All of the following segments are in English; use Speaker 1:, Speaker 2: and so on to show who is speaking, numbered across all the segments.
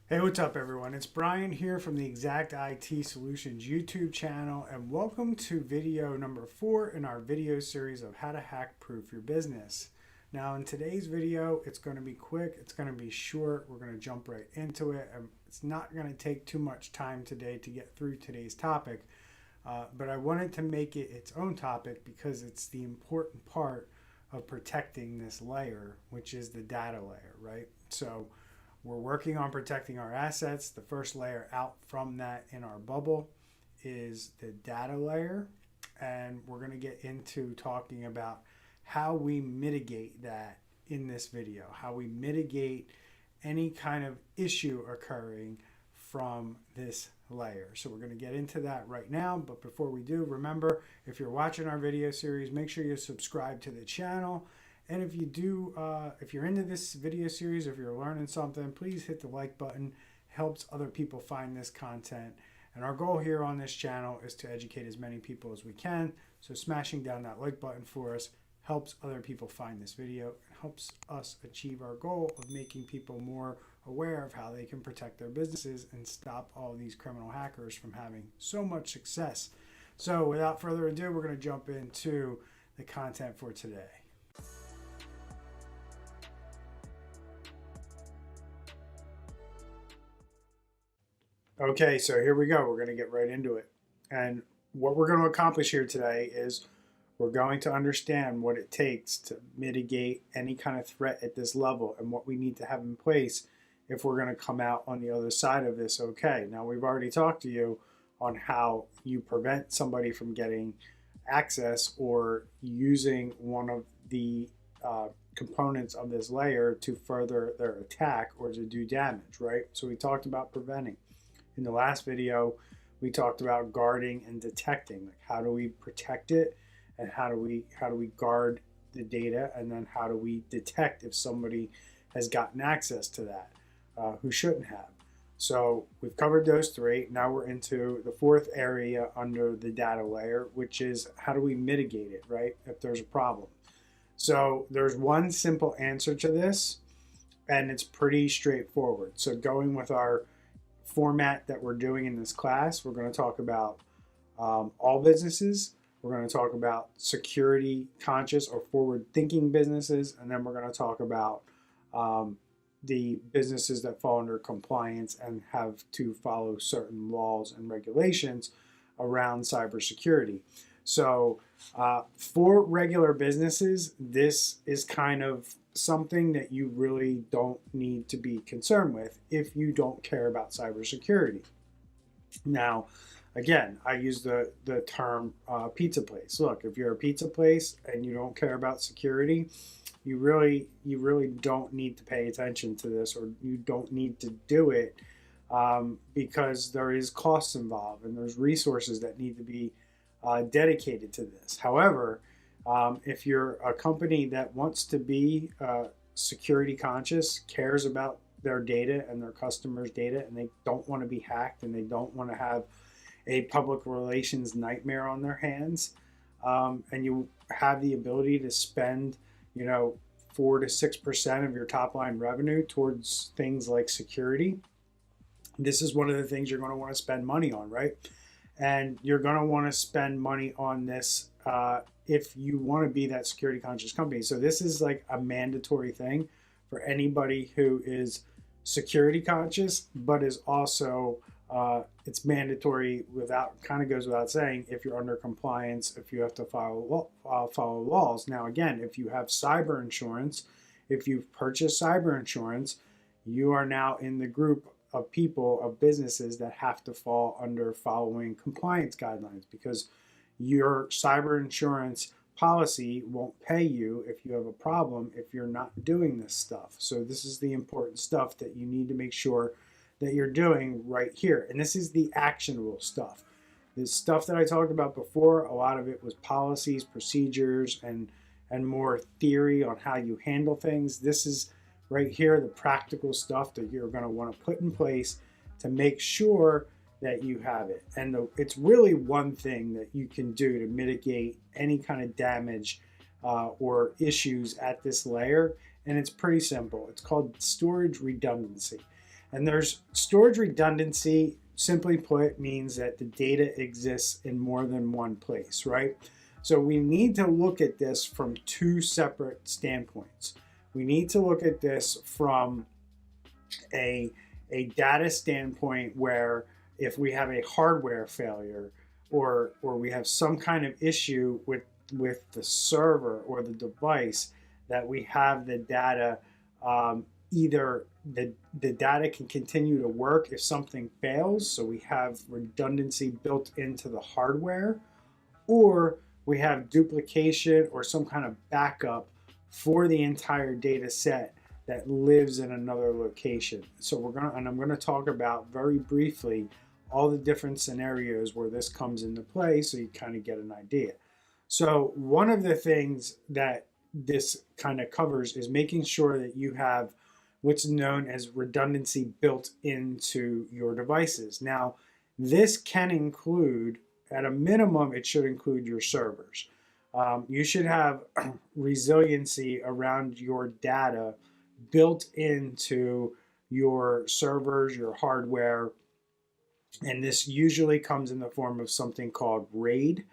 Speaker 1: Hey, what's up, everyone? It's Brian here from the Exact IT Solutions YouTube channel, and welcome to video number 4 in our video series of how to hack proof your business. Now, in today's video, it's going to be quick, it's going to be short, we're going to jump right into it, and it's not going to take too much time today to get through today's topic, but I wanted to make it its own topic because it's the important part of protecting this layer, which is the data layer, right? So, we're working on protecting our assets. The first layer out from that in our bubble is the data layer. And we're going to get into talking about how we mitigate that in this video, how we mitigate any kind of issue occurring from this layer. So we're going to get into that right now. But before we do, remember, if you're watching our video series, make sure you subscribe to the channel. And if you do, if you're into this video series, if you're learning something, please hit the like button. It helps other people find this content. And our goal here on this channel is to educate as many people as we can. So smashing down that like button for us helps other people find this video and helps us achieve our goal of making people more aware of how they can protect their businesses and stop all these criminal hackers from having so much success. So without further ado, we're going to jump into the content for today. Okay, so here we go. We're going to get right into it. And what we're going to accomplish here today is we're going to understand what it takes to mitigate any kind of threat at this level and what we need to have in place if we're going to come out on the other side of this okay. Now, we've already talked to you on how you prevent somebody from getting access or using one of the components of this layer to further their attack or to do damage, right? So we talked about preventing. In the last video, we talked about guarding and detecting. Like, how do we protect it, and how do we guard the data, and then how do we detect if somebody has gotten access to that who shouldn't have. So we've covered those three. Now we're into the fourth area under the data layer, which is how do we mitigate it, right? If there's a problem. So there's one simple answer to this, and it's pretty straightforward. So going with our format that we're doing in this class, we're going to talk about all businesses. We're going to talk about security conscious or forward thinking businesses, and then we're going to talk about the businesses that fall under compliance and have to follow certain laws and regulations around cybersecurity. So for regular businesses, this is kind of something that you really don't need to be concerned with if you don't care about cybersecurity. Now, again, I use the term pizza place. Look, if you're a pizza place and you don't care about security, you really don't need to pay attention to this, or you don't need to do it because there is costs involved and there's resources that need to be dedicated to this. However, if you're a company that wants to be security conscious, cares about their data and their customers' data, and they don't want to be hacked and they don't want to have a public relations nightmare on their hands, and you have the ability to spend, 4 to 6% of your top line revenue towards things like security, this is one of the things you're going to want to spend money on, right? And you're going to want to spend money on this if you want to be that security conscious company. So this is like a mandatory thing for anybody who is security conscious, but is also it's mandatory kind of goes without saying, if you're under compliance, if you have to follow laws. Now, again, if you have cyber insurance, if you've purchased cyber insurance, you are now in the group of people, of businesses that have to fall under following compliance guidelines, because your cyber insurance policy won't pay you if you have a problem if you're not doing this stuff. So this is the important stuff that you need to make sure that you're doing right here. And this is the actionable stuff. The stuff that I talked about before, a lot of it was policies, procedures, and more theory on how you handle things. This is right here, the practical stuff that you're going to want to put in place to make sure that you have it. And it's really one thing that you can do to mitigate any kind of damage or issues at this layer. And it's pretty simple. It's called storage redundancy. And there's storage redundancy, simply put, means that the data exists in more than one place, right? So we need to look at this from two separate standpoints. We need to look at this from a data standpoint, where if we have a hardware failure, or we have some kind of issue with the server or the device, that we have the data, either the data can continue to work if something fails, so we have redundancy built into the hardware, or we have duplication or some kind of backup for the entire data set that lives in another location. So I'm gonna talk about very briefly all the different scenarios where this comes into play, so you kind of get an idea. So one of the things that this kind of covers is making sure that you have what's known as redundancy built into your devices. Now, this can include, at a minimum, it should include your servers. You should have resiliency around your data built into your servers, your hardware, and this usually comes in the form of something called RAID,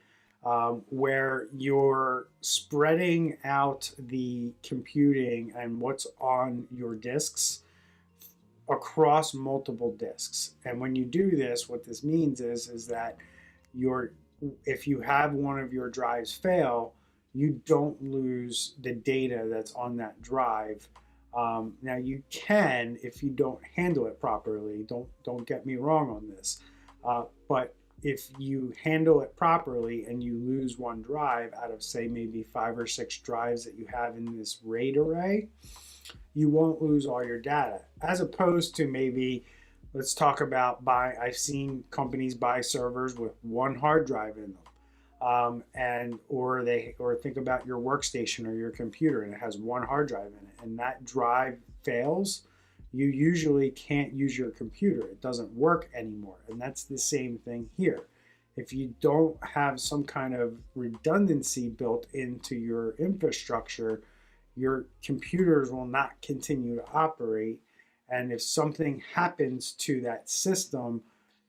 Speaker 1: where you're spreading out the computing and what's on your disks across multiple disks. And when you do this, what this means is that if you have one of your drives fail, you don't lose the data that's on that drive. Now you can, if you don't handle it properly. Don't get me wrong on this, but if you handle it properly and you lose one drive out of, say, maybe 5 or 6 drives that you have in this RAID array, you won't lose all your data. As opposed to, maybe, let's talk about I've seen companies buy servers with one hard drive in them, or think about your workstation or your computer, and it has one hard drive in it, and that drive fails. You usually can't use your computer. It doesn't work anymore. And that's the same thing here. If you don't have some kind of redundancy built into your infrastructure, your computers will not continue to operate. And if something happens to that system,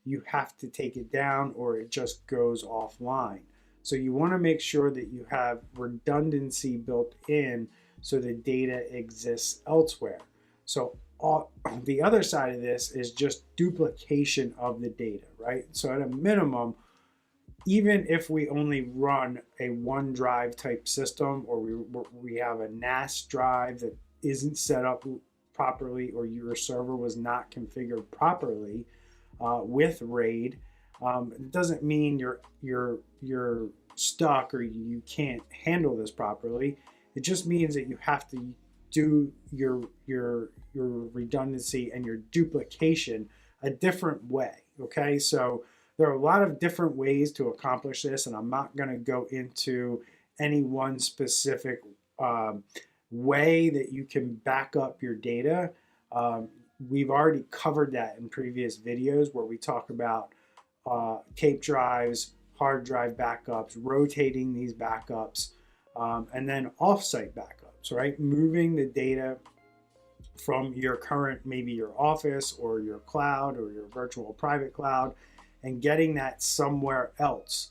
Speaker 1: you have to take it down, or it just goes offline. So you want to make sure that you have redundancy built in so the data exists elsewhere. So the other side of this is just duplication of the data, right? So at a minimum, even if we only run a OneDrive type system, or we have a NAS drive that isn't set up properly, or your server was not configured properly with RAID, it doesn't mean you're stuck or you can't handle this properly. It just means that you have to do your redundancy and your duplication a different way. Okay, so there are a lot of different ways to accomplish this, and I'm not going to go into any one specific way that you can back up your data. We've already covered that in previous videos, where we talk about tape drives, hard drive backups, rotating these backups, and then offsite backups, right? Moving the data from your current, maybe your office or your cloud or your virtual private cloud, and getting that somewhere else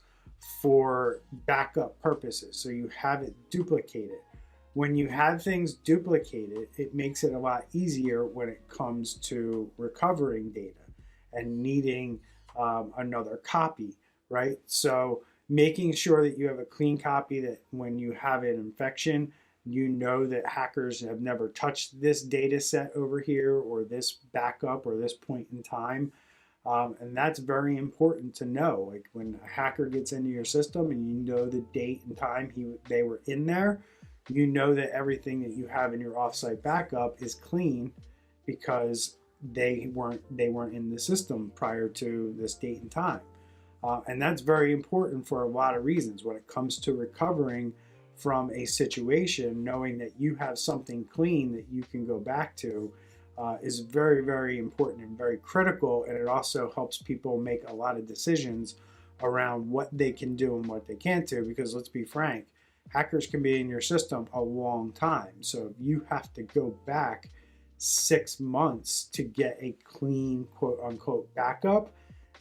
Speaker 1: for backup purposes. So you have it duplicated. When you have things duplicated, it makes it a lot easier when it comes to recovering data and needing another copy, right? So making sure that you have a clean copy, that when you have an infection, you know that hackers have never touched this data set over here, or this backup, or this point in time. And that's very important to know. Like, when a hacker gets into your system and you know the date and time they were in there, you know that everything that you have in your offsite backup is clean, because they weren't in the system prior to this date and time. And that's very important for a lot of reasons. When it comes to recovering from a situation, knowing that you have something clean that you can go back to is very, very important and very critical. And it also helps people make a lot of decisions around what they can do and what they can't do, because let's be frank, hackers can be in your system a long time. So if you have to go back 6 months to get a clean, quote unquote, backup,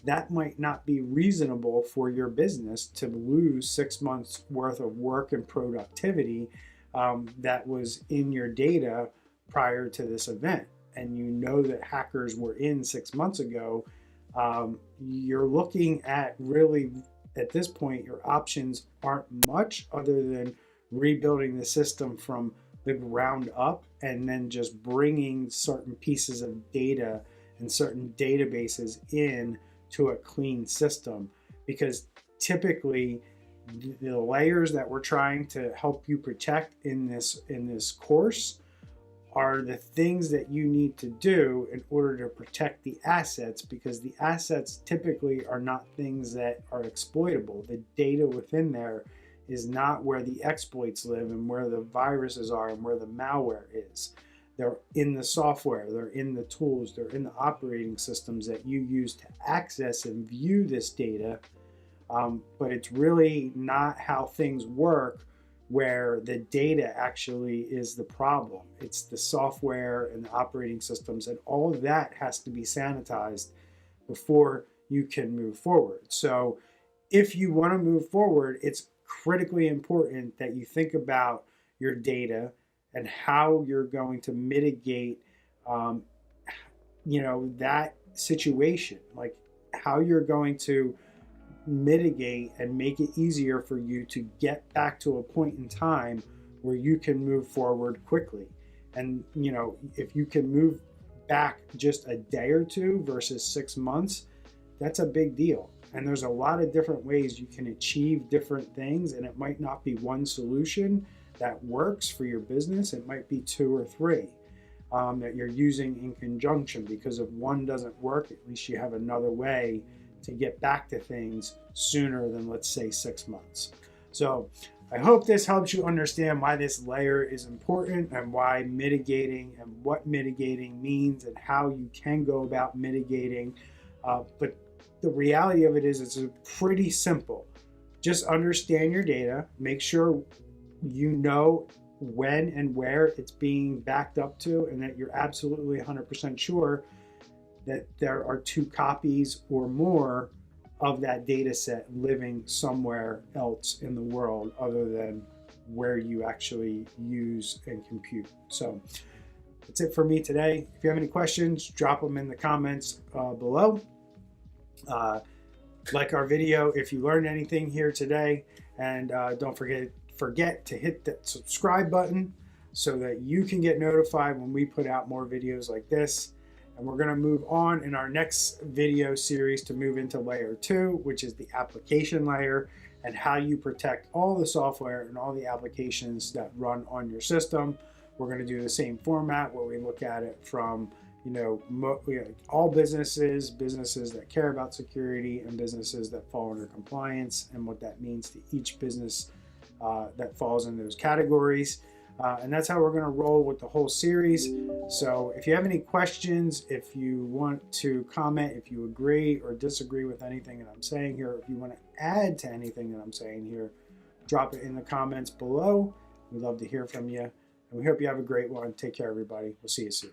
Speaker 1: that might not be reasonable for your business to lose 6 months worth of work and productivity that was in your data prior to this event. And you know that hackers were in 6 months ago. You're looking at really, at this point, your options aren't much other than rebuilding the system from the ground up and then just bringing certain pieces of data and certain databases in to a clean system, because typically the layers that we're trying to help you protect in this course are the things that you need to do in order to protect the assets, because the assets typically are not things that are exploitable. The data within there is not where the exploits live and where the viruses are and where the malware is. They're in the software, they're in the tools, they're in the operating systems that you use to access and view this data. But it's really not how things work where the data actually is the problem. It's the software and the operating systems, and all of that has to be sanitized before you can move forward. So if you want to move forward, it's critically important that you think about your data and how you're going to mitigate, that situation, like how you're going to mitigate and make it easier for you to get back to a point in time where you can move forward quickly. And, if you can move back just a day or two versus 6 months, that's a big deal. And there's a lot of different ways you can achieve different things, and it might not be one solution that works for your business. It might be 2 or 3 that you're using in conjunction, because if one doesn't work, at least you have another way to get back to things sooner than, let's say, 6 months. So I hope this helps you understand why this layer is important and why mitigating and what mitigating means and how you can go about mitigating. But the reality of it is it's pretty simple. Just understand your data, make sure you know when and where it's being backed up to, and that you're absolutely 100% sure that there are 2 copies or more of that data set living somewhere else in the world other than where you actually use and compute. So that's it for me today. If you have any questions, drop them in the comments below. Like our video if you learned anything here today, and don't forget to hit that subscribe button so that you can get notified when we put out more videos like this. And we're going to move on in our next video series to move into layer 2, which is the application layer, and how you protect all the software and all the applications that run on your system. We're going to do the same format where we look at it from all businesses that care about security, and businesses that fall under compliance, and what that means to each business that falls in those categories. And that's how we're going to roll with the whole series. So if you have any questions, if you want to comment, if you agree or disagree with anything that I'm saying here, if you want to add to anything that I'm saying here, drop it in the comments below. We'd love to hear from you. And we hope you have a great one. Take care, everybody. We'll see you soon.